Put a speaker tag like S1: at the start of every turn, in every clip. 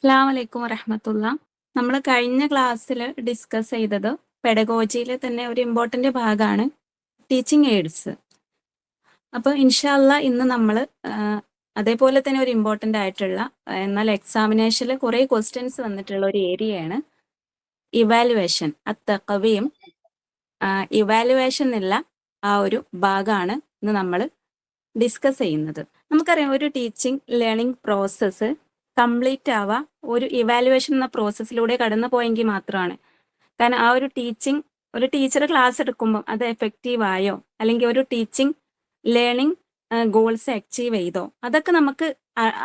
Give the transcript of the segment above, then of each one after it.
S1: അസ്സലാമു അലൈക്കും വറഹ്മത്തുള്ള. നമ്മൾ കഴിഞ്ഞ ക്ലാസ്സിൽ ഡിസ്കസ് ചെയ്തത് പെഡഗോജിയിലെ തന്നെ ഒരു ഇമ്പോർട്ടൻ്റ് ഭാഗമാണ് ടീച്ചിങ് എയ്ഡ്സ്. അപ്പോൾ ഇൻഷാല്ല ഇന്ന് നമ്മൾ അതേപോലെ തന്നെ ഒരു ഇമ്പോർട്ടൻ്റ് ആയിട്ടുള്ള എന്നാൽ എക്സാമിനേഷനിൽ കുറേ ക്വസ്റ്റ്യൻസ് വന്നിട്ടുള്ള ഒരു ഏരിയയാണ് ഇവാലുവേഷൻ. അത്തഖവീം ഇവാലുവേഷൻ എന്നുള്ള ആ ഒരു ഭാഗമാണ് ഇന്ന് നമ്മൾ ഡിസ്കസ് ചെയ്യുന്നത്. നമുക്കറിയാം ഒരു ടീച്ചിങ് ലേണിംഗ് പ്രോസസ്സ് കംപ്ലീറ്റ് ആവുക ഒരു ഇവാലുവേഷൻ എന്ന പ്രോസസ്സിലൂടെ കടന്നു പോയെങ്കിൽ മാത്രമാണ്. കാരണം ആ ഒരു ടീച്ചർ ക്ലാസ് എടുക്കുമ്പോൾ അത് എഫക്റ്റീവ് ആയോ, അല്ലെങ്കിൽ ഒരു ടീച്ചിങ് ലേണിംഗ് ഗോൾസ് അച്ചീവ് ചെയ്തോ, അതൊക്കെ നമുക്ക്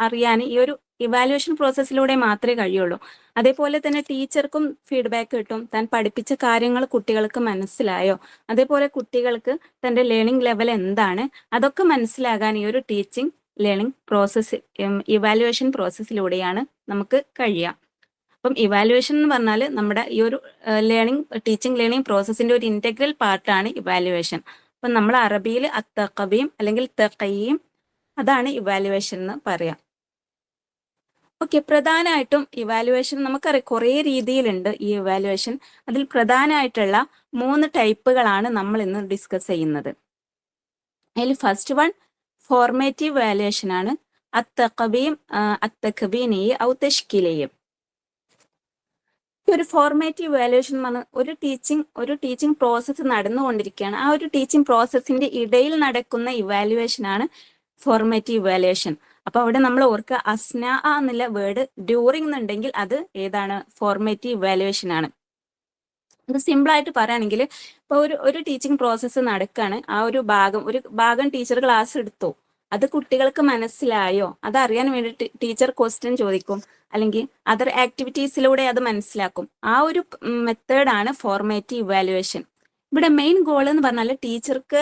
S1: അറിയാൻ ഈ ഒരു ഇവാലുവേഷൻ പ്രോസസ്സിലൂടെ മാത്രമേ കഴിയുള്ളൂ. അതേപോലെ തന്നെ ടീച്ചർക്കും ഫീഡ്ബാക്ക് കിട്ടും, താൻ പഠിപ്പിച്ച കാര്യങ്ങൾ കുട്ടികൾക്ക് മനസ്സിലായോ, അതേപോലെ കുട്ടികൾക്ക് തൻ്റെ ലേണിംഗ് ലെവൽ എന്താണ്, അതൊക്കെ മനസ്സിലാകാൻ ഈ ഒരു ടീച്ചിങ് ലേണിംഗ് പ്രോസസ്സ് ഇവാലുവേഷൻ പ്രോസസ്സിലൂടെയാണ് നമുക്ക് കഴിയുക. അപ്പം ഇവാലുവേഷൻ എന്ന് പറഞ്ഞാൽ നമ്മുടെ ഈ ഒരു ടീച്ചിങ് ലേണിംഗ് പ്രോസസ്സിന്റെ ഒരു ഇന്റഗ്രൽ പാർട്ടാണ് ഇവാലുവേഷൻ. അപ്പം നമ്മൾ അറബിയിൽ അത്തഖബീം അല്ലെങ്കിൽ തഖയീം, അതാണ് ഇവാലുവേഷൻ എന്ന് പറയാം. ഓക്കെ, പ്രധാനമായിട്ടും ഇവാലുവേഷൻ നമുക്കറിയാം കുറേ രീതിയിലുണ്ട് ഈ ഇവാലുവേഷൻ. അതിൽ പ്രധാനമായിട്ടുള്ള 3 ടൈപ്പുകളാണ് നമ്മൾ ഇന്ന് ഡിസ്കസ് ചെയ്യുന്നത്. അതിൽ ഫസ്റ്റ് വൺ ഫോർമേറ്റീവ് വാലുവേഷൻ ആണ്. അത്തഖബീം അത്തഖബീനി ഔ തഷ്കിലയും. ഒരു ഫോർമേറ്റീവ് വാലുവേഷൻ എന്ന് പറഞ്ഞാൽ ഒരു ടീച്ചിങ് പ്രോസസ്സ് നടന്നുകൊണ്ടിരിക്കുകയാണ്. ആ ഒരു ടീച്ചിങ് പ്രോസസ്സിന്റെ ഇടയിൽ നടക്കുന്ന ഇവാലുവേഷൻ ആണ് ഫോർമേറ്റീവ് വാലുവേഷൻ. അപ്പൊ അവിടെ നമ്മൾ ഓർക്കുക, അസ്ന എന്നുള്ള വേർഡ് ഡ്യൂറിംഗ് എന്നുണ്ടെങ്കിൽ അത് ഏതാണ്? ഫോർമേറ്റീവ് വാലുവേഷൻ ആണ്. ഇത് സിമ്പിൾ ആയിട്ട് പറയുകയാണെങ്കിൽ ഇപ്പൊ ഒരു ടീച്ചിങ് പ്രോസസ്സ് നടക്കുകയാണ്. ഒരു ഭാഗം ടീച്ചർ ക്ലാസ് എടുത്തു, അത് കുട്ടികൾക്ക് മനസ്സിലായോ, അതറിയാൻ വേണ്ടിയിട്ട് ടീച്ചർ ക്വസ്റ്റ്യൻ ചോദിക്കും, അല്ലെങ്കിൽ അതർ ആക്ടിവിറ്റീസിലൂടെ അത് മനസ്സിലാക്കും. ആ ഒരു മെത്തേഡാണ് ഫോർമേറ്റീവ് ഇവാലുവേഷൻ. ഇവിടെ മെയിൻ ഗോൾ എന്ന് പറഞ്ഞാൽ ടീച്ചർക്ക്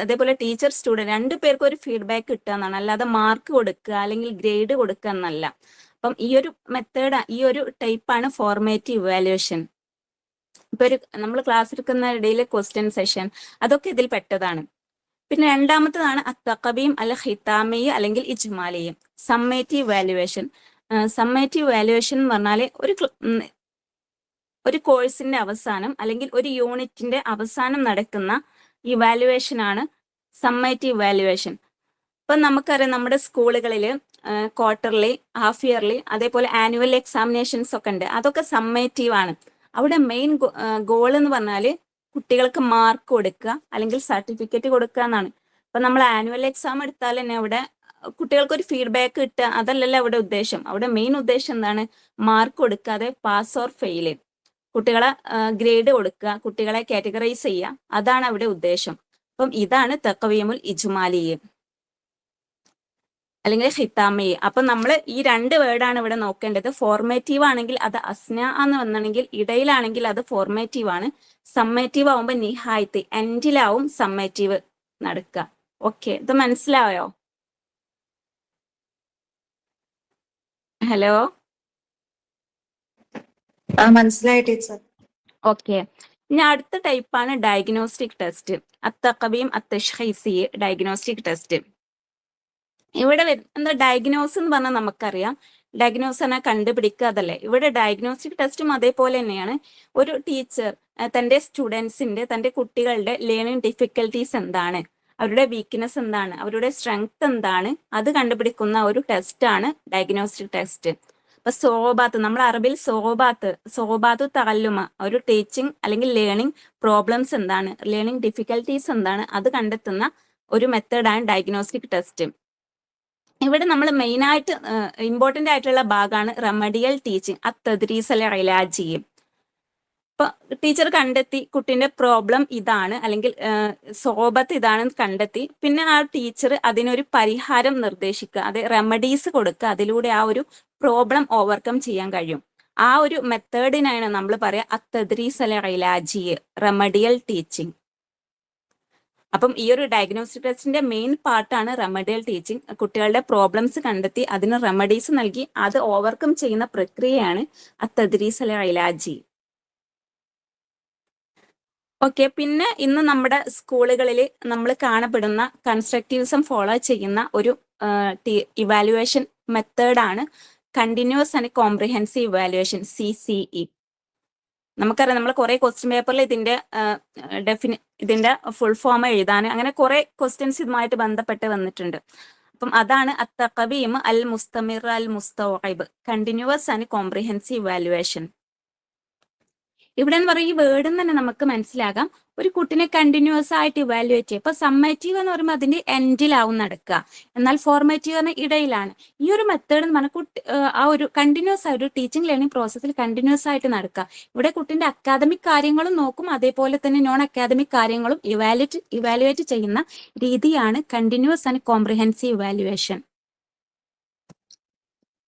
S1: അതേപോലെ ടീച്ചർ സ്റ്റുഡൻറ് 2 പേർക്കും ഒരു ഫീഡ്ബാക്ക് കിട്ടുക എന്നാണ്, അല്ലാതെ മാർക്ക് കൊടുക്കുക അല്ലെങ്കിൽ ഗ്രേഡ് കൊടുക്കുക എന്നല്ല. അപ്പം ഈ ഒരു ടൈപ്പാണ് ഫോർമേറ്റീവ് ഇവാലുവേഷൻ. ഇപ്പൊ നമ്മൾ ക്ലാസ് എടുക്കുന്ന ഇടയിൽ ക്വസ്റ്റ്യൻ സെഷൻ, അതൊക്കെ ഇതിൽ പെട്ടതാണ്. പിന്നെ രണ്ടാമത്തേതാണ് അത്തഖബീം അൽ ഖിതാമി അല്ലെങ്കിൽ ഇജ്മാലിയും സമ്മേറ്റീവ് വാലുവേഷൻ. സമ്മേറ്റീവ് വാലുവേഷൻ എന്ന് പറഞ്ഞാൽ ഒരു കോഴ്സിന്റെ അവസാനം അല്ലെങ്കിൽ ഒരു യൂണിറ്റിന്റെ അവസാനം നടക്കുന്ന ഇവാലുവേഷൻ ആണ് സമ്മേറ്റീവ് വാലുവേഷൻ. ഇപ്പൊ നമുക്കറിയാം നമ്മുടെ സ്കൂളുകളിൽ ക്വാർട്ടർലി, ഹാഫ് ഇയർലി, അതേപോലെ ആനുവൽ എക്സാമിനേഷൻസ് ഒക്കെ ഉണ്ട്. അതൊക്കെ സമ്മേറ്റീവ് ആണ്. അവിടെ മെയിൻ ഗോൾ എന്ന് പറഞ്ഞാൽ കുട്ടികൾക്ക് മാർക്ക് കൊടുക്കുക അല്ലെങ്കിൽ സർട്ടിഫിക്കറ്റ് കൊടുക്കുക എന്നാണ്. ഇപ്പൊ നമ്മൾ ആനുവൽ എക്സാം എടുത്താൽ തന്നെ അവിടെ കുട്ടികൾക്ക് ഒരു ഫീഡ്ബാക്ക് കിട്ടുക, അതല്ലല്ലോ അവിടെ ഉദ്ദേശം. അവിടെ മെയിൻ ഉദ്ദേശം എന്താണ്? മാർക്ക് കൊടുക്കാതെ പാസ് ഓർ ഫെയില്, കുട്ടികളെ ഗ്രേഡ് കൊടുക്കുക, കുട്ടികളെ കാറ്റഗറൈസ് ചെയ്യുക, അതാണ് അവിടെ ഉദ്ദേശം. അപ്പം ഇതാണ് തഖവീമുൽ ഇജ്മാലിയ് അല്ലെങ്കിൽ ഖിതാമി. അപ്പൊ നമ്മൾ ഈ 2 വേർഡാണ് ഇവിടെ നോക്കേണ്ടത്. ഫോർമേറ്റീവ് ആണെങ്കിൽ അത് അസ്ന എന്ന് വന്നിട്ടുണ്ടെങ്കിൽ, ഇടയിലാണെങ്കിൽ അത് ഫോർമേറ്റീവ് ആണ്. സമ്മേറ്റീവ് ആവുമ്പോൾ നിഹായത്ത് എൻഡിലാവും സമ്മേറ്റീവ് നടക്കുക. ഓക്കെ, ഇത് മനസ്സിലായോ? ഹലോ,
S2: മനസ്സിലായി ടീച്ചർ.
S1: ഓക്കെ. ഇനി അടുത്ത ടൈപ്പാണ് ഡയഗ്നോസ്റ്റിക് ടെസ്റ്റ്. അത്തഖബീം അത്തഷ്ഖീസി ഡയഗ്നോസ്റ്റിക് ടെസ്റ്റ്. ഇവിടെ എന്താ ഡയഗ്നോസ് എന്ന് പറഞ്ഞാൽ നമുക്കറിയാം, ഡയഗ്നോസ് എന്നാൽ കണ്ടുപിടിക്കുക, അതല്ലേ. ഇവിടെ ഡയഗ്നോസ്റ്റിക് ടെസ്റ്റും അതേപോലെ തന്നെയാണ്. ഒരു ടീച്ചർ തന്റെ കുട്ടികളുടെ ലേണിംഗ് ഡിഫിക്കൽട്ടീസ് എന്താണ്, അവരുടെ വീക്ക്നെസ് എന്താണ്, അവരുടെ സ്ട്രെങ്ത് എന്താണ്, അത് കണ്ടുപിടിക്കുന്ന ഒരു ടെസ്റ്റാണ് ഡയഗ്നോസ്റ്റിക് ടെസ്റ്റ്. ഇപ്പൊ സോബാത്ത്, നമ്മൾ അറബിൽ സോബാത്ത് തകല്ലുമ, ഒരു ടീച്ചിങ് അല്ലെങ്കിൽ ലേണിംഗ് പ്രോബ്ലംസ് എന്താണ്, ലേണിംഗ് ഡിഫിക്കൽട്ടീസ് എന്താണ്, അത് കണ്ടെത്തുന്ന ഒരു മെത്തേഡാണ് ഡയഗ്നോസ്റ്റിക് ടെസ്റ്റ്. ഇവിടെ നമ്മൾ മെയിൻ ആയിട്ട് ഇമ്പോർട്ടന്റ് ആയിട്ടുള്ള ഭാഗമാണ് റെമഡിയൽ ടീച്ചിങ് അത്തദ്രീസ് അല്ലെ ഇലാജി. ഇപ്പൊ ടീച്ചർ കണ്ടെത്തി കുട്ടിന്റെ പ്രോബ്ലം ഇതാണ് അല്ലെങ്കിൽ സോബത്ത് ഇതാണെന്ന് കണ്ടെത്തി, പിന്നെ ആ ടീച്ചർ അതിനൊരു പരിഹാരം നിർദ്ദേശിക്കുക, അത് റെമഡീസ് കൊടുക്കുക, അതിലൂടെ ആ ഒരു പ്രോബ്ലം ഓവർകം ചെയ്യാൻ കഴിയും. ആ ഒരു മെത്തേഡിനാണ് നമ്മൾ പറയാ അത്തദ്രീസ് അല്ലെ ഇലാജി, റെമഡിയൽ ടീച്ചിങ്. അപ്പം ഈ ഒരു ഡയഗ്നോസ്റ്റിക് ടെസ്റ്റിന്റെ മെയിൻ പാർട്ടാണ് റെമഡിയൽ ടീച്ചിങ്. കുട്ടികളുടെ പ്രോബ്ലംസ് കണ്ടെത്തി അതിന് റെമഡീസ് നൽകി അത് ഓവർകം ചെയ്യുന്ന പ്രക്രിയയാണ് അത്തദ്രീസ് അൽ ഇലാജി. ഓക്കെ, പിന്നെ ഇന്ന് നമ്മുടെ സ്കൂളുകളിൽ നമ്മൾ കാണപ്പെടുന്ന കൺസ്ട്രക്റ്റിവിസം ഫോളോ ചെയ്യുന്ന ഒരു ഇവാലുവേഷൻ മെത്തേഡാണ് continuous and comprehensive evaluation CCE. നമുക്കറിയാം നമ്മൾ കുറെ ക്വസ്റ്റ്യൻ പേപ്പറിൽ ഇതിന്റെ ഫുൾ ഫോം എഴുതാൻ അങ്ങനെ കുറെ ക്വസ്റ്റ്യൻസ് ഇതുമായിട്ട് ബന്ധപ്പെട്ട് വന്നിട്ടുണ്ട്. അപ്പം അതാണ് അത്തഖവീം അൽ മുസ്തമിർ അൽ മുസ്തവഇബ്, കണ്ടിന്യൂസ് ആൻഡ് കോംപ്രിഹെൻസീവ് ഇവാലുവേഷൻ. ഇവിടെ എന്ന് പറയും ഈ വേർഡിൽ തന്നെ നമുക്ക് മനസ്സിലാകാം ഒരു കുട്ടിനെ കണ്ടിന്യൂസ് ആയിട്ട് ഇവാലുവേറ്റ് ചെയ്യുക. ഇപ്പൊ സമ്മേറ്റീവ് എന്ന് പറയുമ്പോൾ അതിന്റെ എൻഡിലാവും നടക്കുക, എന്നാൽ ഫോർമേറ്റീവ് എന്ന ഇടയിലാണ്. ഈ ഒരു മെത്തേഡ് എന്ന് പറഞ്ഞാൽ ആ ഒരു കണ്ടിന്യൂസ് ആയിട്ട് ടീച്ചിങ് ലേണിംഗ് പ്രോസസ്സിൽ കണ്ടിന്യൂസ് ആയിട്ട് നടക്കുക. ഇവിടെ കുട്ടിന്റെ അക്കാദമിക് കാര്യങ്ങളും നോക്കും, അതേപോലെ തന്നെ നോൺ അക്കാദമിക് കാര്യങ്ങളും ഇവാലുവേറ്റ് ചെയ്യുന്ന രീതിയാണ് കണ്ടിന്യൂസ് ആൻഡ് കോംപ്രിഹെൻസീവ് ഇവാലുവേഷൻ.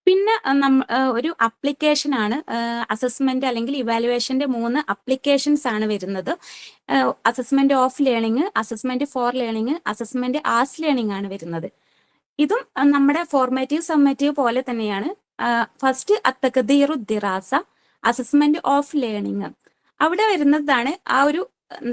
S1: പിന്നെ ഒരു അപ്ലിക്കേഷൻ ആണ് അസസ്മെന്റ് അല്ലെങ്കിൽ ഇവാലുവേഷന്റെ 3 അപ്ലിക്കേഷൻസ് ആണ് വരുന്നത്. Assessment of learning, assessment for learning, assessment as learning ആണ് വരുന്നത്. ഇതും നമ്മുടെ ഫോർമാറ്റീവ് സമ്മേറ്റീവ് പോലെ തന്നെയാണ്. ഫസ്റ്റ് അത്തഖദീറു ദിറാസ, അസസ്മെന്റ് ഓഫ് ലേണിംഗ്. അവിടെ വരുന്നതാണ്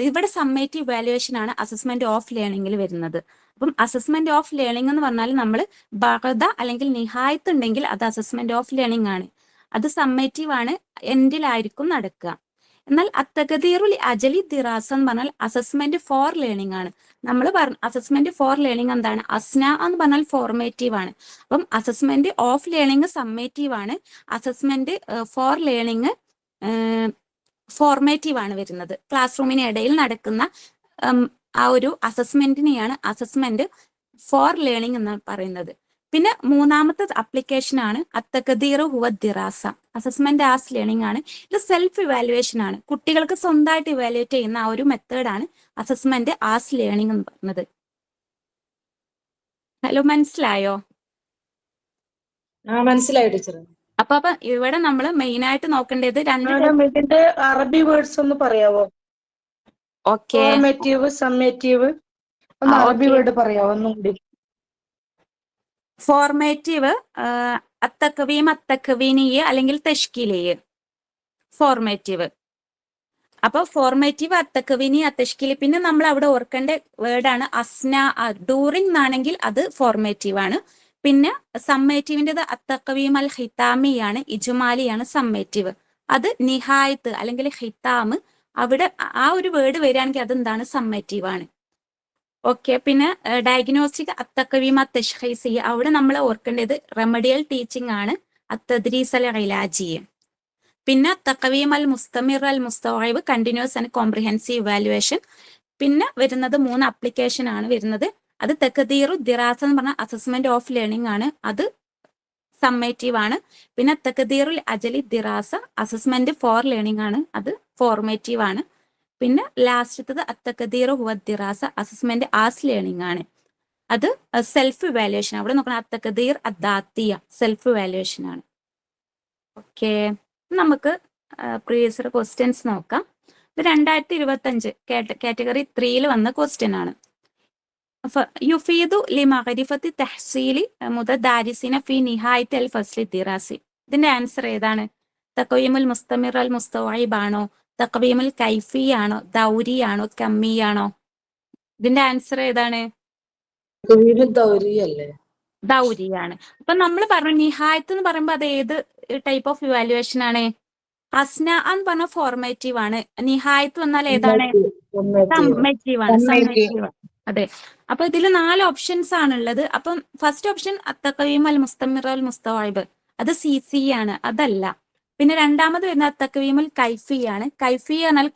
S1: ഇവിടെ സമ്മേറ്റീവ് ഇവാലുവേഷൻ ആണ് അസസ്മെന്റ് ഓഫ് ലേണിംഗിൽ വരുന്നത്. അപ്പം അസസ്മെന്റ് ഓഫ് ലേണിംഗ് എന്ന് പറഞ്ഞാൽ നമ്മൾ ബഹദ അല്ലെങ്കിൽ നിഹായത്ത് ഉണ്ടെങ്കിൽ അത് അസസ്മെന്റ് ഓഫ് ലേണിംഗ് ആണ്, അത് സമ്മേറ്റീവ് ആണ്, എൻഡിലായിരിക്കും നടക്കുക. എന്നാൽ അത്തഖദീറുൽ അജലി ദിറാസ എന്ന് പറഞ്ഞാൽ അസസ്മെന്റ് ഫോർ ലേണിംഗ് ആണ്. നമ്മൾ അസസ്മെന്റ് ഫോർ ലേണിംഗ് എന്താണ്? അസ്ന എന്ന് പറഞ്ഞാൽ ഫോർമേറ്റീവ് ആണ്. അപ്പം അസസ്മെന്റ് ഓഫ് ലേണിംഗ് സമ്മേറ്റീവ് ആണ്, അസസ്മെന്റ് ഫോർ ലേണിംഗ് ഫോർമേറ്റീവ് ആണ് വരുന്നത്. ക്ലാസ് റൂമിന് ഇടയിൽ നടക്കുന്ന ആ ഒരു അസസ്മെന്റിനെയാണ് അസസ്മെന്റ് ഫോർ ലേണിംഗ് എന്ന് പറയുന്നത്. പിന്നെ 3ാമത്തെ അപ്ലിക്കേഷൻ ആണ് അത്തഖദീറു ഹുവ ദിറാസ, അസസ്മെന്റ് ആസ് ലേണിംഗ് ആണ്. ഇത് സെൽഫ് ഇവാലുവേഷൻ ആണ്, കുട്ടികൾക്ക് സ്വന്തമായിട്ട് ഇവാലുവേറ്റ് ചെയ്യുന്ന ആ ഒരു മെത്തേഡാണ് അസസ്മെന്റ് ആസ് ലേണിംഗ് എന്ന് പറയുന്നത്. ഹലോ, മനസ്സിലായോ?
S3: മനസ്സിലായി ടീച്ചർ.
S1: അപ്പൊ ഇവിടെ നമ്മൾ മെയിൻ ആയിട്ട് നോക്കേണ്ടത്
S3: ഇതിന്റെ അറബി വേർഡ്സ് ഒന്ന് പറയാവോ?
S1: ഓക്കെ,
S3: ഫോർമേറ്റീവ്, സമ്മേറ്റീവ്, ഒന്ന് അറബി വേർഡ് പറയാവോ ഒന്നും കൂടി?
S1: ഫോർമേറ്റീവ് അത്തഖവീം, അത്തഖവീനിയ അല്ലെങ്കിൽ തഷ്കീലിയ. ഫോർമേറ്റീവ് അപ്പൊ ഫോർമേറ്റീവ് അത്തഖവീനി, അത്തഷ്കീലി. പിന്നെ നമ്മൾ അവിടെ ഓർക്കേണ്ട വേർഡാണ് അസ്ന. ഡൂറിംഗ് എന്നാണെങ്കിൽ അത് ഫോർമേറ്റീവ് ആണ്. പിന്നെ സമ്മേറ്റീവിൻ്റെത് അത്തഖവീം അൽ ഹിതാമിയാണ്, ഇജുമാലിയാണ് സമ്മേറ്റീവ്. അത് നിഹായത്ത് അല്ലെങ്കിൽ ഹിതാം, അവിടെ ആ ഒരു വേർഡ് വരികയാണെങ്കിൽ അതെന്താണ്? സമ്മേറ്റീവ് ആണ്. ഓക്കെ. പിന്നെ ഡയഗ്നോസ്റ്റിക് അത്തഖവീം അത്തഷ്ഖീസിയ, അവിടെ നമ്മൾ ഓർക്കേണ്ടത് റെമഡിയൽ ടീച്ചിങ് ആണ്, അത്തദ്രീസ് അൽ ഇലാജിയ. പിന്നെ തഖവീം അൽ മുസ്തമിർ അൽ മുസ്തവഇബ്, കണ്ടിന്യൂസ് ആൻഡ് കോംപ്രിഹെൻസീവ് ഇവാലുവേഷൻ. പിന്നെ വരുന്നത് 3 അപ്ലിക്കേഷൻ ആണ് വരുന്നത്. അത് തഖദീറു ദിറാസ എന്ന് പറഞ്ഞ അസസ്മെന്റ് ഓഫ് ലേണിംഗ് ആണ്, അത് സമ്മേറ്റീവ് ആണ്. പിന്നെ തഖദീറുൽ അജലി ദിറാസ, അസസ്മെന്റ് ഫോർ ലേണിംഗ് ആണ്, അത് ഫോർമേറ്റീവ് ആണ്. പിന്നെ ലാസ്റ്റത്തത് അത്തഖദീറു ഹുവ ദിറാസ, അസസ്മെന്റ് ആസ് ലേണിംഗ് ആണ്, അത് സെൽഫ് ഇവാലുവേഷൻ. അവിടെ നോക്കണം, അത്തഖദീർ അദ്ദാത്തിയ സെൽഫ് ഇവാലുവേഷൻ ആണ്. ഓക്കെ, നമുക്ക് പ്രീവിയസ് ക്വസ്റ്റ്യൻസ് നോക്കാം. ഇത് 2025 കാറ്റഗറി 3 വന്ന ക്വസ്റ്റ്യൻ ആണ്. യുഫീദു ലി മഅരിഫത്തി തഹ്സീലി മുതദാരിസിന ഫി നിഹായത്തി അൽ ഫസ്ലി ദിറാസി. ഇതിന്റെ ആൻസർ ഏതാണ്? തഖ്വീമുൽ മുസ്തമിർ അൽ മുസ്തവഇബ് ആണോ? തഖ്വീമുൽ കൈഫി ആണോ? ദൗരി ആണോ? കമ്മി ആണോ? ഇതിന്റെ ആൻസർ ഏതാണ്? ദൗരിയാണ്. അപ്പൊ നമ്മൾ പറഞ്ഞു നിഹായത്ത് എന്ന് പറയുമ്പോൾ അത് ഏത് ടൈപ്പ് ഓഫ് ഇവാലുവേഷൻ ആണ്? അസ്ന എന്ന് പറഞ്ഞ ഫോർമേറ്റീവ് ആണ്. നിഹായത്ത് വന്നാൽ ഏതാണ്? സമ്മേറ്റീവ് ആണ്. സമ്മേറ്റീവ്. അതെ. അപ്പൊ ഇതിൽ 4 ഓപ്ഷൻസ് ആണുള്ളത്. അപ്പം ഫസ്റ്റ് ഓപ്ഷൻ അത്തഖവീം അൽ മുസ്തമിർ അൽ മുസ്തവഇബ്, അത് CC ആണ്, അതല്ല. പിന്നെ രണ്ടാമത് വരുന്ന അത്തഖവീമുൽ കൈഫി ആണ്. കൈഫി എന്നാൽ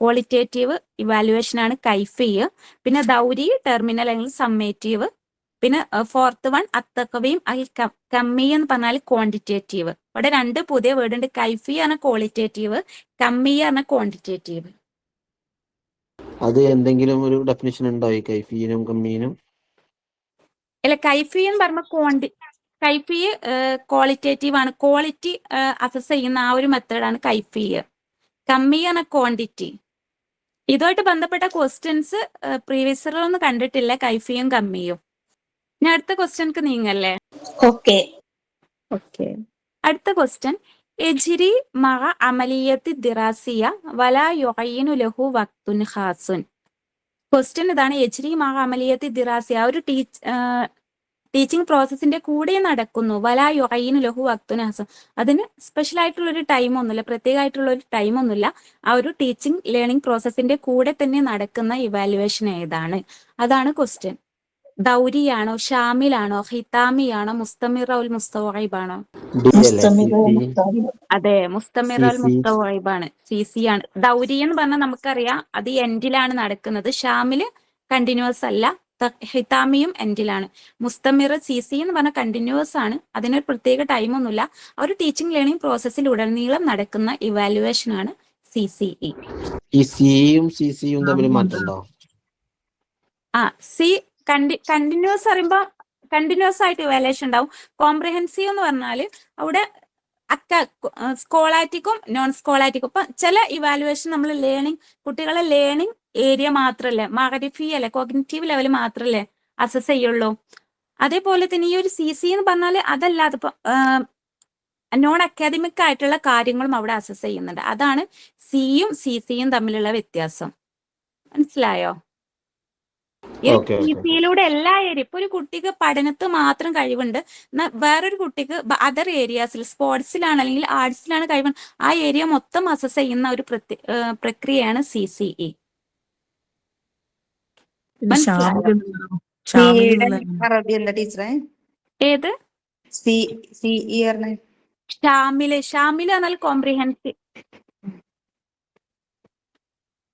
S1: ക്വാളിറ്റേറ്റീവ് ഇവാലുവേഷൻ ആണ് കൈഫി. പിന്നെ ദൗരി ടെർമിനൽ അല്ലെങ്കിൽ സമ്മേറ്റീവ്. പിന്നെ ഫോർത്ത് വൺ അത്തഖവീം അൽ കമ്മി എന്ന് പറഞ്ഞാൽ ക്വാണ്ടിറ്റേറ്റീവ്. ഇവിടെ 2 പുതിയ വേർഡ് ഉണ്ട്. കൈഫി ആണ് ക്വാളിറ്റേറ്റീവ്, കമ്മി ആണ് ക്വാണ്ടിറ്റേറ്റീവ്.
S4: അത് എന്തെങ്കിലും ഒരു ഡെഫിനിഷൻ ഉണ്ടോ ഈ കൈഫീനും കമ്മീനും?
S1: അല്ല, കൈഫി എന്ന് പറഞ്ഞ കൈഫി ക്വാളിറ്റേറ്റീവ് ആണ്, ക്വാളിറ്റി അസസ് ചെയ്യുന്ന ആ ഒരു മെത്തേഡാണ് കൈഫി. കമ്മി ആണ് ക്വാണ്ടിറ്റി. ഇതുമായിട്ട് ബന്ധപ്പെട്ട ക്വസ്റ്റ്യൻസ് പ്രീവിയസ് ഒന്നും കണ്ടിട്ടില്ല, കൈഫിയും കമ്മിയും. ഇനി അടുത്ത ക്വസ്റ്റ്യൻക്ക് നീങ്ങല്ലേ?
S2: ഓക്കെ.
S1: അടുത്ത ക്വസ്റ്റ്യൻ, എജ്രി മഅ അമലിയത്തി ദിറാസിയ വലാ യുഅയ്യിനു ലഹു വഖ്തുൻ ഖാസുൻ. ക്വസ്റ്റ്യൻ ഇതാണ്, എജ്രി മഅ അമലിയത്തി ദിറാസിയ, ഒരു ടീച്ചിങ് പ്രോസസ്സിന്റെ കൂടെ നടക്കുന്നു. വലാ യുഅയ്യിനു ലഹു വഖ്തുൻ ഹസം. അതിന് സ്പെഷ്യൽ ആയിട്ടുള്ള ഒരു ടൈം ഒന്നുമില്ല, പ്രത്യേകമായിട്ടുള്ള ഒരു ടൈം ഒന്നുമില്ല. ആ ഒരു ടീച്ചിങ് ലേണിംഗ് പ്രോസസ്സിന്റെ കൂടെ തന്നെ നടക്കുന്ന ഇവാലുവേഷൻ ഏതാണ്? അതാണ് ക്വസ്റ്റ്യൻ. ദൗരിയാണോ, ഷാമിലാണോ, ഹിതാമിയാണോ, മുസ്തമിറ ഉൽ മുസ്തവൈബാണോ?
S4: ഡി അല്ലേ? സി സി
S1: അതെ, മുസ്തമിറ
S4: സി
S1: ഉൽ
S4: സി
S1: മുസ്തവൈബാണ്. സി സി ആണ്. ദൗരി എന്ന് പറഞ്ഞാൽ നമുക്കറിയാം അത് എൻഡിലാണ് നടക്കുന്നത്. ഷാമില് കണ്ടിന്യൂസ് അല്ല, ഹിതാമിയും എൻഡിലാണ്. മുസ്തമിർ സി സി എന്ന് പറഞ്ഞാൽ കണ്ടിന്യൂസ് ആണ്, അതിനൊരു പ്രത്യേക ടൈമൊന്നുമില്ല. ആ ഒരു ടീച്ചിങ് ലേണിംഗ് പ്രോസസ്സിൽ ഉടനീളം നടക്കുന്ന ഇവാലുവേഷൻ ആണ് CCE.
S4: ഈ സിയും സി സിയും തമ്മിൽ മാറ്റമുണ്ടോ?
S1: സി കണ്ടിന്യൂസ് പറയുമ്പോ കണ്ടിന്യൂസ് ആയിട്ട് ഇവാലുവേഷൻ ഉണ്ടാവും. കോംപ്രിഹെൻസീവ് എന്ന് പറഞ്ഞാല് അവിടെ സ്കോളാറ്റിക്കും നോൺ സ്കോളാറ്റിക്കും. ഇപ്പൊ ചില ഇവാലുവേഷൻ നമ്മൾ കുട്ടികളെ ലേണിംഗ് ഏരിയ മാത്രല്ലേ, മഅരിഫി അല്ലെ, കോഗ്നിറ്റീവ് ലെവൽ മാത്രല്ലേ അസസ് ചെയ്യുള്ളൂ. അതേപോലെ തന്നെ ഈ ഒരു CC എന്ന് പറഞ്ഞാൽ അതല്ലാതെ ഇപ്പൊ നോൺ അക്കാദമിക് ആയിട്ടുള്ള കാര്യങ്ങളും അവിടെ അസസ് ചെയ്യുന്നുണ്ട്. അതാണ് സിയും CCയും തമ്മിലുള്ള വ്യത്യാസം. മനസ്സിലായോ? ഈ CCയിലൂടെ എല്ലാ ഏരിയ, ഇപ്പൊ ഒരു കുട്ടിക്ക് പഠനത്ത് മാത്രം കഴിവുണ്ട്, വേറൊരു കുട്ടിക്ക് അതർ ഏരിയാസിൽ സ്പോർട്സിലാണ് അല്ലെങ്കിൽ ആർട്സിലാണ് കഴിവുണ്ട്, ആ ഏരിയ മൊത്തം അസസ് ചെയ്യുന്ന ഒരു പ്രക്രിയയാണ് CCE.
S2: അറബി എന്താ ടീച്ചറെ?
S1: ഏത്? ഷാമില് എന്നാൽ കോംപ്രിഹെൻസീവ്.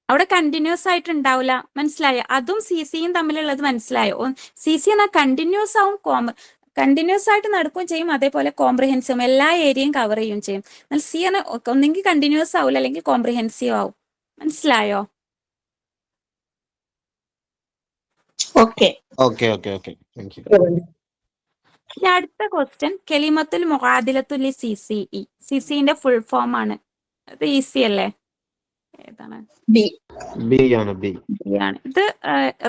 S1: അവിടെ കണ്ടിന്യൂസ് ആയിട്ട് ഉണ്ടാവില്ല. മനസ്സിലായോ? അതും CCയും തമ്മിലുള്ളത് മനസ്സിലായോ? CC എന്നാൽ കണ്ടിന്യൂസ് ആവും, കണ്ടിന്യൂസ് ആയിട്ട് നടക്കുകയും ചെയ്യും, അതേപോലെ കോംപ്രിഹെൻസീവും എല്ലാ ഏരിയയും കവർ ചെയ്യുകയും ചെയ്യും. എന്നാൽ C എന്നാൽ ഒന്നെങ്കിൽ കണ്ടിന്യൂസ് ആവില്ല അല്ലെങ്കിൽ കോംപ്രിഹെൻസീവ് ആവും. മനസ്സിലായോ? അടുത്ത ക്വസ്റ്റ്യൻ കെലിമത്തുൽ മുആദിലത്തുൽ CCE. CCന്റെ ഫുൾ ഫോം ആണ്. ഇത് ഈസി അല്ലേ? ഏതാണ്?
S4: ബി ആണ്.
S1: ഇത്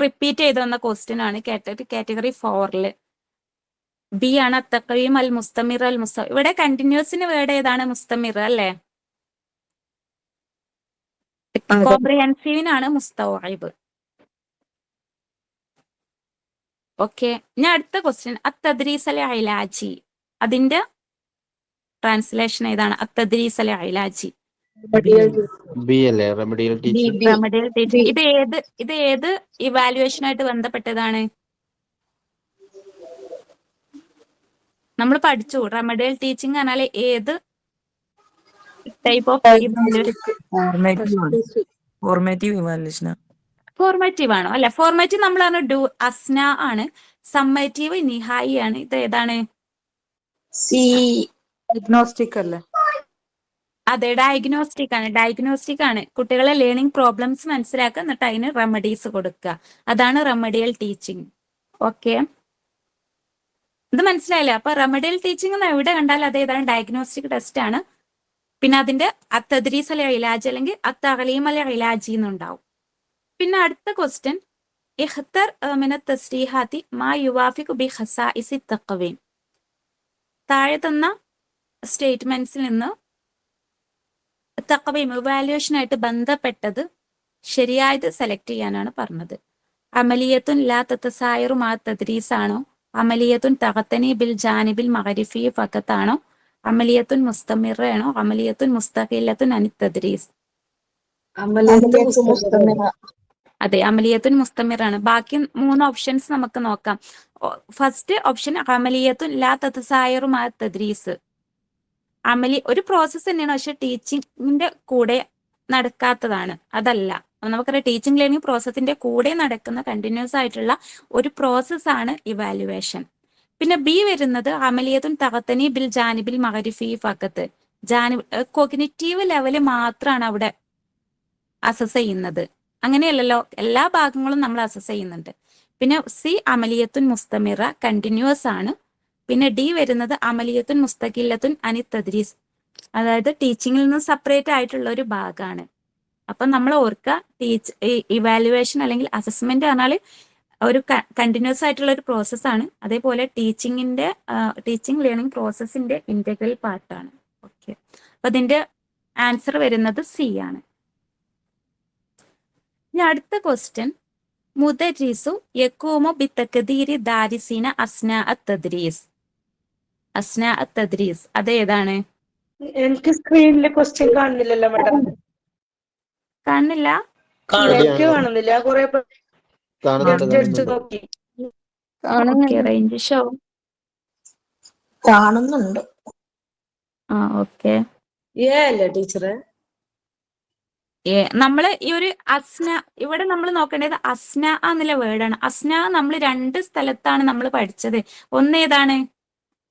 S1: റിപ്പീറ്റ് ചെയ്ത് വന്ന ക്വസ്റ്റ്യൻ ആണ്. കാറ്റഗറി 4 ബി ആണ്. തഖ്വീം അൽ മുസ്തമിർ ഇവിടെ കണ്ടിന്യൂസിന് വേർഡ് ഏതാണ്? മുസ്തമിർ അല്ലേ? കോംപ്രിഹെൻസീവിനാണ് മുസ്തവൈബ്. ഓക്കെ, ഞാൻ അടുത്ത ക്വസ്റ്റ്യൻ അത്തദ്രീസ് അൽ ഇലാജി. അതിന്റെ ട്രാൻസ്ലേഷൻ ഏതാണ്? അത്തദ്രീസ് അൽ ഇലാജി.
S4: ബി അല്ലേ? Remedial teaching.
S1: ഇത് ഏത് ഇവാലുവേഷനായിട്ട് ബന്ധപ്പെട്ടതാണ്? നമ്മൾ പഠിച്ചു. റെമഡിയൽ ടീച്ചിങ് പറഞ്ഞാൽ ഏത് ടൈപ്പ് ഓഫ് ഫോർമാറ്റീവ് ആണോ? അല്ല, ഫോർമാറ്റീവ് നമ്മൾ ഡു അസ്ന ആണ്. സമ്മേറ്റീവ് നിഹായി ആണ്. ഇത് ഏതാണ്?
S3: ഡയഗ്നോസ്റ്റിക് അല്ലേ?
S1: അതെ, ഡയഗ്നോസ്റ്റിക് ആണ്. കുട്ടികളെ ലേണിംഗ് പ്രോബ്ലംസ് മനസ്സിലാക്കുക, എന്നിട്ട് അതിന് റെമഡീസ് കൊടുക്കുക. അതാണ് റെമഡിയൽ ടീച്ചിങ്. ഓക്കെ, ഇത് മനസ്സിലായില്ലേ? അപ്പൊ റെമഡിയൽ ടീച്ചിങ് എവിടെ കണ്ടാൽ അതേതാണ്? ഡയഗ്നോസ്റ്റിക് ടെസ്റ്റ് ആണ്. പിന്നെ അതിന്റെ അത്തദ്രീസ് അൽ ഇലാജ് അല്ലെങ്കിൽ അത്തഅലീം അൽ ഇലാജി എന്നുണ്ടാവും. പിന്നെ അടുത്ത ക്വസ്റ്റ്യൻ ഇഖ്തർ മിന തസ്രീഹാത്തി മാ യുവാഫിഖു ബി ഖസാഇസി തഖ്വീം. താഴെ തന്ന സ്റ്റേറ്റ്മെന്റ്സിൽ നിന്ന് തഖ്വീം ഇവാലുവേഷനായിട്ട് ബന്ധപ്പെട്ടത് ശരിയായത് സെലക്ട് ചെയ്യാനാണ് പറഞ്ഞത്. അമലിയത്തുൻ ലാ തതസായറു മാ തദ്രീസ് ആണോ? അമലിയത്തുൻ തഖത്തനി ബിൽ ജാനിബിൽ മഅരിഫി ഫഖത്ത് ആണോ? അമലിയത്തുൻ മുസ്തമിറ ആണോ? അമലിയത്തുൻ മുസ്തഖില്ലത്തുൻ അനി തദ്രീസ്? അതെ, അമലിയത്തുൻ മുസ്തമിർ ആണ്. ബാക്കി 3 ഓപ്ഷൻസ് നമുക്ക് നോക്കാം. ഫസ്റ്റ് ഓപ്ഷൻ അമലിയത്തുൻ ലാ തതസായറു മാ തദ്രീസ്. ഒരു പ്രോസസ്സ് തന്നെയാണ്, പക്ഷെ ടീച്ചിങ്ങിന്റെ കൂടെ നടക്കാത്തതാണ്. അതല്ല, നമുക്കറിയാം ടീച്ചിങ് ലേണിംഗ് പ്രോസസ്സിന്റെ കൂടെ നടക്കുന്ന കണ്ടിന്യൂസ് ആയിട്ടുള്ള ഒരു പ്രോസസ്സാണ് ഇവാലുവേഷൻ. പിന്നെ ബി വരുന്നത് അമലിയത്തുൻ തഖത്തനി ബിൽ ജാനിബിൽ മഅരിഫി ഫഖത്ത്. കോഗ്നിറ്റീവ് ലെവല് മാത്രമാണ് അവിടെ അസസ് ചെയ്യുന്നത്. അങ്ങനെയല്ലല്ലോ, എല്ലാ ഭാഗങ്ങളും നമ്മൾ അസസ് ചെയ്യുന്നുണ്ട്. പിന്നെ സി അമലിയത്തുൻ മുസ്തമിറ, കണ്ടിന്യൂസ് ആണ്. പിന്നെ ഡി വരുന്നത് അമലിയത്തുൻ മുസ്തഖില്ലത്തുൻ അനി തദ്രീസ്, അതായത് ടീച്ചിങ്ങിൽ നിന്ന് സെപ്പറേറ്റ് ആയിട്ടുള്ള ഒരു ഭാഗമാണ്. അപ്പൊ നമ്മൾ ഓർക്കുക, ഇവാലുവേഷൻ അല്ലെങ്കിൽ അസസ്മെന്റ് പറഞ്ഞാൽ ഒരു കണ്ടിന്യൂസ് ആയിട്ടുള്ള ഒരു പ്രോസസ്സാണ്. അതേപോലെ ടീച്ചിങ് ലേണിംഗ് പ്രോസസ്സിന്റെ ഇന്റഗ്രൽ പാർട്ടാണ്. ഓക്കെ, അപ്പൊ അതിന്റെ ആൻസർ വരുന്നത് സി ആണ്. ഇനി അടുത്ത ക്വസ്റ്റ്യൻ മുദരിസു യഖൂമു ബിതഖദീരി ദാരിസീന അസ്നാ അത്തദ്രീസ്. അസ്നാ അത്തദ്രീസ് അതേതാണ്?
S3: എനിക്ക് സ്ക്രീനിൽ ക്വസ്റ്റ്യൻ കാണുന്നില്ലല്ലോ മാഡം.
S1: കാണുന്നില്ല?
S3: നെറ്റ് കാണുന്നില്ല. കുറെ
S4: കാണുന്നുണ്ട്
S3: അടിച്ചു
S4: കാണുന്നുണ്ട്.
S3: നോക്കി.
S1: Okay, range show.
S2: കാണുന്നുണ്ട്.
S1: ആ ഓക്കെ.
S3: അല്ലേ ടീച്ചറെ?
S1: നമ്മള് ഈ ഒരു അസ്ന ഇവിടെ നമ്മൾ നോക്കേണ്ടത് അസ്ന എന്നുള്ള വേർഡാണ്. അസ്ന നമ്മൾ രണ്ട് സ്ഥലത്താണ് നമ്മൾ പഠിച്ചത്. ഒന്ന് ഏതാണ്?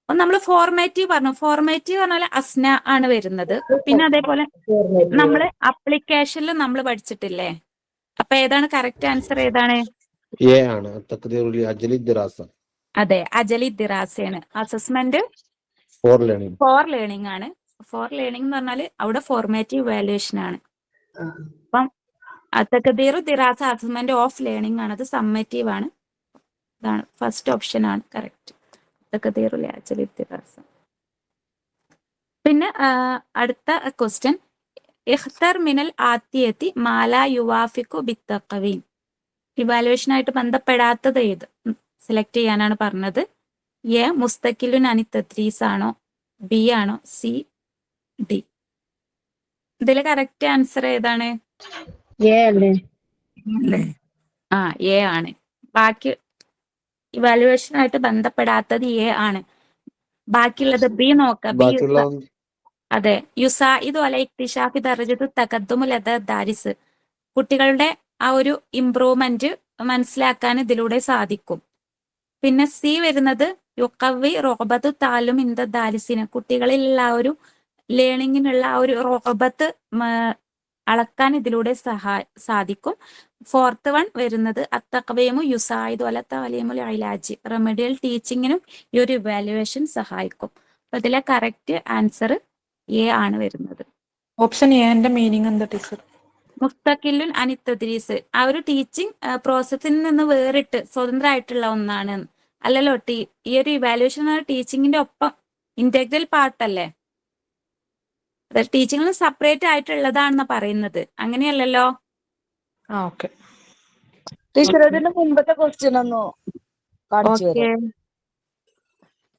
S1: ഒന്ന് നമ്മൾ ഫോർമാറ്റീവ് പറഞ്ഞു. ഫോർമാറ്റീവ് പറഞ്ഞാൽ അസ്ന ആണ് വരുന്നത്. പിന്നെ അതേപോലെ നമ്മള് അപ്ലിക്കേഷനിൽ നമ്മൾ പഠിച്ചിട്ടില്ലേ? അപ്പൊ ഏതാണ് കറക്റ്റ് ആൻസർ? ഏതാണ്?
S4: എ ആണ്. തഖ്ദീറുൽ അജ്ലി ദിറാസ.
S1: അതെ, അജലി ദിറാസയാണ്. Assessment
S4: for learning.
S1: For learning ആണ്. ഫോർ ലേണിംഗ് എന്ന് പറഞ്ഞാൽ അവിടെ ഫോർമാറ്റീവ് വാല്യുവേഷൻ ആണ്. അപ്പം തഖ്ദീറു ദിറാസ അസസ്മെന്റ് ഓഫ് ലേണിംഗ് ആണ്. അത് സമ്മേറ്റീവ് ആണ്. ഇതാണ് ഫസ്റ്റ് ഓപ്ഷൻ ആണ് കറക്റ്റ്. തഖ്ദീറുൽ അജ്ലി ദിറാസ. പിന്നെ അടുത്ത ക്വസ്റ്റ്യൻ, ഇഖ്തർ മിനൽ ആത്തിയത്തി മാലാ യുവാഫിഖു ബിത്തഖ്വീൻ. ഇവാലുവേഷനായിട്ട് ബന്ധപ്പെടാത്തത് ഏത് സെലക്ട് ചെയ്യാനാണ് പറഞ്ഞത്. എ മുസ്തഖിലുൻ അനി തദ്രീസ് ആണോ, ബി ആണോ, സി, ഡി? ഇതില് കറക്റ്റ് ആൻസർ ഏതാണ്? ആ, എ ആണ്. ബാക്കി ഇവാലുവേഷനായിട്ട് ബന്ധപ്പെടാത്തത് എ ആണ്. ബാക്കിയുള്ളത് ബി നോക്കാം. ബി
S4: ബാക്കിയുള്ള
S1: അതെ, യുസാഇദു അല ഇക്തിശാഫി ദർജത്തു തഖദ്ദുമു ലദ ദാരിസ്. കുട്ടികളുടെ ആ ഒരു ഇംപ്രൂവ്മെന്റ് മനസ്സിലാക്കാൻ ഇതിലൂടെ സാധിക്കും. പിന്നെ സി വരുന്നത് യുഖവി റോബത്ത് താലും ഇന്ത ദാരിസിന്. കുട്ടികളിലുള്ള ആ ഒരു ലേണിങ്ങിനുള്ള ആ ഒരു റോബത്ത് അളക്കാൻ ഇതിലൂടെ സാധിക്കും. ഫോർത്ത് വൺ വരുന്നത് അത്തഖ്വീമു യുസായിദു അല തഅലീമുൽ ഇലാജി. റെമഡിയൽ ടീച്ചിങ്ങിനും ഈ ഒരു ഇവാലുവേഷൻ സഹായിക്കും. അപ്പൊ ഇതിലെ കറക്റ്റ് ആൻസർ എ ആണ് വരുന്നത്.
S2: ഓപ്ഷൻ എന്റെ മീനിങ് എന്താ ടീച്ചർ?
S1: മുസ്തഖിലുൻ അനി തദ്രീസ് ആ ഒരു ടീച്ചിങ് പ്രോസസ്സിൽ നിന്ന് വേറിട്ട് സ്വതന്ത്രമായിട്ടുള്ള ഒന്നാണ്. അല്ലല്ലോ, ഈ ഒരു ഇവാലുവേഷൻ ടീച്ചിങ്ങിന്റെ ഒപ്പം ഇന്റഗ്രൽ പാർട്ടല്ലേ? അത് ടീച്ചിങ്ങിന് സെപ്പറേറ്റ് ആയിട്ടുള്ളതാണെന്ന് പറയുന്നത്. അങ്ങനെയല്ലല്ലോ?
S2: ഓക്കെ
S5: ടീച്ചർ ഇതിന്റെ മുമ്പത്തെ ക്വസ്റ്റ്യൻ ഒന്ന് കാണിച്ചു
S1: ഓക്കെ.
S5: തരാം.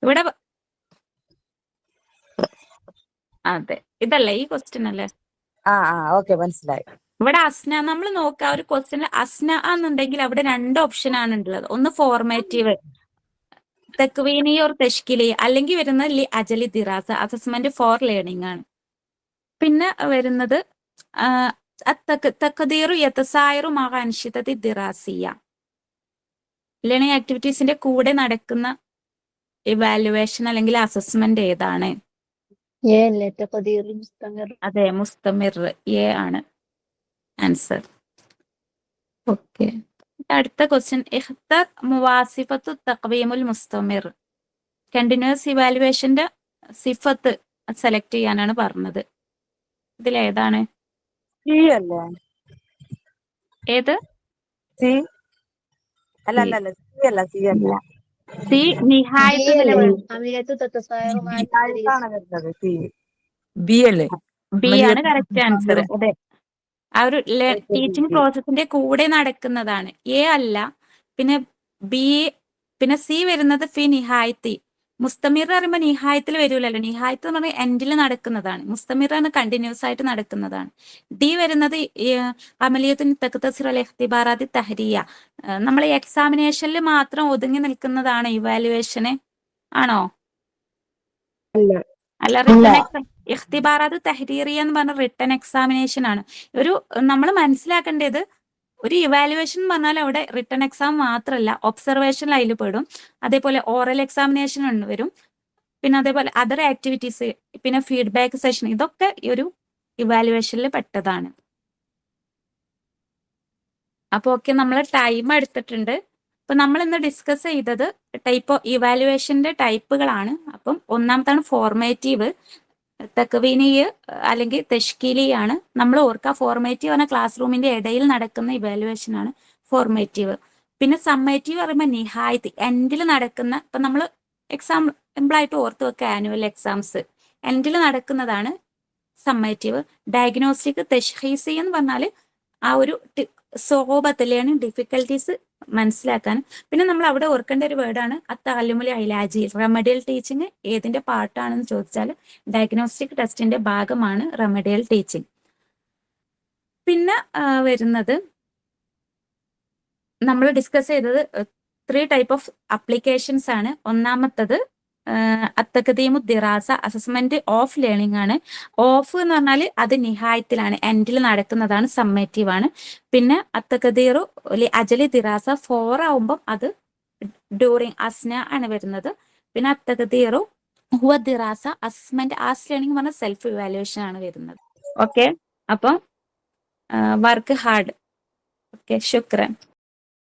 S1: ഇവിടെ അതെ, ഇതല്ലേ ഈ ക്വസ്റ്റ്യൻ അല്ലേ?
S5: ഓക്കെ, മനസ്സിലായി.
S1: ഇവിടെ അസ്ന നമ്മൾ നോക്കുക, ഒരു ക്വസ്റ്റ്യനിൽ അസ്ന എന്നുണ്ടെങ്കിൽ അവിടെ രണ്ട് ഓപ്ഷൻ ആണ് ഉള്ളത്. ഒന്ന് ഫോർമാറ്റീവ് തക്വീനി ഓർ തഷ്കിലി, അല്ലെങ്കിൽ വരുന്നത് ലി അജലി ദിറാസ അസസ്മെന്റ് ഫോർ ലേണിംഗ് ആണ്. പിന്നെ വരുന്നത് തഖ്ദീറു യതസായറു മഅ അൻഷിദതി ദിറാസിയ. ലേണിംഗ് ആക്ടിവിറ്റീസിന്റെ കൂടെ നടക്കുന്ന ഇവാലുവേഷൻ അല്ലെങ്കിൽ അസസ്മെന്റ് ഏതാണ്? അതെ, മുസ്തമിർ. എ ആണ് ആൻസർ. ഓക്കെ. അടുത്ത ക്വസ്റ്റ്യൻ, ഇഖ്തർ മുവാസിഫത്തു തഖ്വീമുൽ മുസ്തമിർ. കണ്ടിന്യൂസ് ഇവാലുവേഷന്റെ സിഫത്ത് സെലക്ട് ചെയ്യാനാണ് പറഞ്ഞത്. ഇതിലേതാണ്?
S5: സി അല്ലേ?
S1: ഏത്?
S5: സി അല്ല, സി അല്ല, സി അല്ല.
S1: സി നിഹായത്ത്
S5: ആയിട്ടാണ് വരുന്നത്. സി
S2: ബി അല്ലേ?
S1: ബി ആണ് കറക്റ്റ് ആൻസർ. അതെ, ആ ഒരു ടീച്ചിങ് പ്രോസസ്സിന്റെ കൂടെ നടക്കുന്നതാണ്. എ അല്ല. പിന്നെ ബി, പിന്നെ സി വരുന്നത് ഫി നിഹായത്തി. മുസ്തമിർ പറയുമ്പോൾ നിഹായത്തിൽ വരൂലല്ലോ. നിഹായത്ത് എന്ന് പറഞ്ഞാൽ എൻഡിൽ നടക്കുന്നതാണ്. മുസ്തമിർ ആണ് കണ്ടിന്യൂസ് ആയിട്ട് നടക്കുന്നതാണ്. ഡി വരുന്നത് അമലിയത്തുൻ തഖ്തസിർ അൽ ഇഖ്തിബാറാത്തി തഹരിയ. നമ്മൾ എക്സാമിനേഷനിൽ മാത്രം ഒതുങ്ങി നിൽക്കുന്നതാണ് ഇവാലുവേഷന്. ആണോ? അല്ല, റിട്ടൺ ഇഖ്തിബാറാത്ത് തഹരീറിയ എന്ന് പറഞ്ഞ റിട്ടൺ എക്സാമിനേഷൻ ആണ്. നമ്മൾ മനസ്സിലാക്കേണ്ടത് ഒരു ഇവാലുവേഷൻ എന്ന് പറഞ്ഞാൽ അവിടെ റിട്ടൺ എക്സാം മാത്രമല്ല, ഒബ്സർവേഷൻ അതിൽ പെടും. അതേപോലെ ഓറൽ എക്സാമിനേഷൻ വരും. പിന്നെ അതേപോലെ അതർ ആക്ടിവിറ്റീസ്, പിന്നെ ഫീഡ്ബാക്ക് സെഷൻ, ഇതൊക്കെ ഈ ഒരു ഇവാലുവേഷനിൽ പെട്ടതാണ്. അപ്പോൾ ഓക്കെ, നമ്മൾ ടൈം എടുത്തിട്ടുണ്ട്. അപ്പൊ നമ്മൾ ഇന്ന് ഡിസ്കസ് ചെയ്തത് ഇവാലുവേഷന്റെ ടൈപ്പുകളാണ്. അപ്പം ഒന്നാമത്താണ് ഫോർമാറ്റീവ്, തക്വീനി അല്ലെങ്കിൽ തഷ്കീലി ആണ്. നമ്മൾ ഓർക്കുക, ഫോർമാറ്റീവ് പറഞ്ഞാൽ ക്ലാസ് റൂമിന്റെ ഇടയിൽ നടക്കുന്ന ഇവാലുവേഷൻ ആണ് ഫോർമാറ്റീവ്. പിന്നെ സമ്മേറ്റീവ് പറയുമ്പോൾ നിഹായത്ത്, എൻഡിൽ നടക്കുന്ന, ഇപ്പൊ നമ്മൾ എക്സാമ്പിളായിട്ട് ഓർത്ത് വെക്കുക ആനുവൽ എക്സാംസ്, എൻഡിൽ നടക്കുന്നതാണ് സമ്മേറ്റീവ്. ഡയഗ്നോസ്റ്റിക് തഷ്ഖീസി എന്ന് പറഞ്ഞാൽ ആ ഒരു സോബത്ത് ലേണിംഗ് ഡിഫിക്കൽട്ടീസ് മനസ്സിലാക്കാൻ. പിന്നെ നമ്മൾ അവിടെ ഓർക്കേണ്ട ഒരു വേർഡാണ് അത്താലുമുലി ഐലാജി. റെമഡിയൽ ടീച്ചിങ് ഏതിന്റെ പാർട്ടാണെന്ന് ചോദിച്ചാൽ ഡയഗ്നോസ്റ്റിക് ടെസ്റ്റിന്റെ ഭാഗമാണ് റെമഡിയൽ ടീച്ചിങ്. പിന്നെ വരുന്നത് നമ്മൾ ഡിസ്കസ് ചെയ്തത് 3 ടൈപ്പ് ഓഫ് അപ്ലിക്കേഷൻസ് ആണ്. ഒന്നാമത്തത് അത്തഖദീമു ദിറാസ അസസ്മെന്റ് ഓഫ് ലേണിംഗ് ആണ്. ഓഫ് എന്ന് പറഞ്ഞാൽ അത് നിഹായത്തിലാണ്, എൻഡിൽ നടക്കുന്നതാണ്, സമ്മേറ്റീവ് ആണ്. പിന്നെ അത്തഖദീറു അജലി ദിറാസ 4 ആവുമ്പം അത് ഡ്യൂറിങ് അസ്ന ആണ് വരുന്നത്. പിന്നെ അത്തഖദീറു ഹുവ ദിറാസ അസസ്മെന്റ് ആസ് ലേണിംഗ് പറഞ്ഞ സെൽഫ് ഇവാലുവേഷൻ ആണ് വരുന്നത്. ഓക്കെ, അപ്പം വർക്ക് ഹാർഡ്. ഓക്കെ, ശുക്രൻ.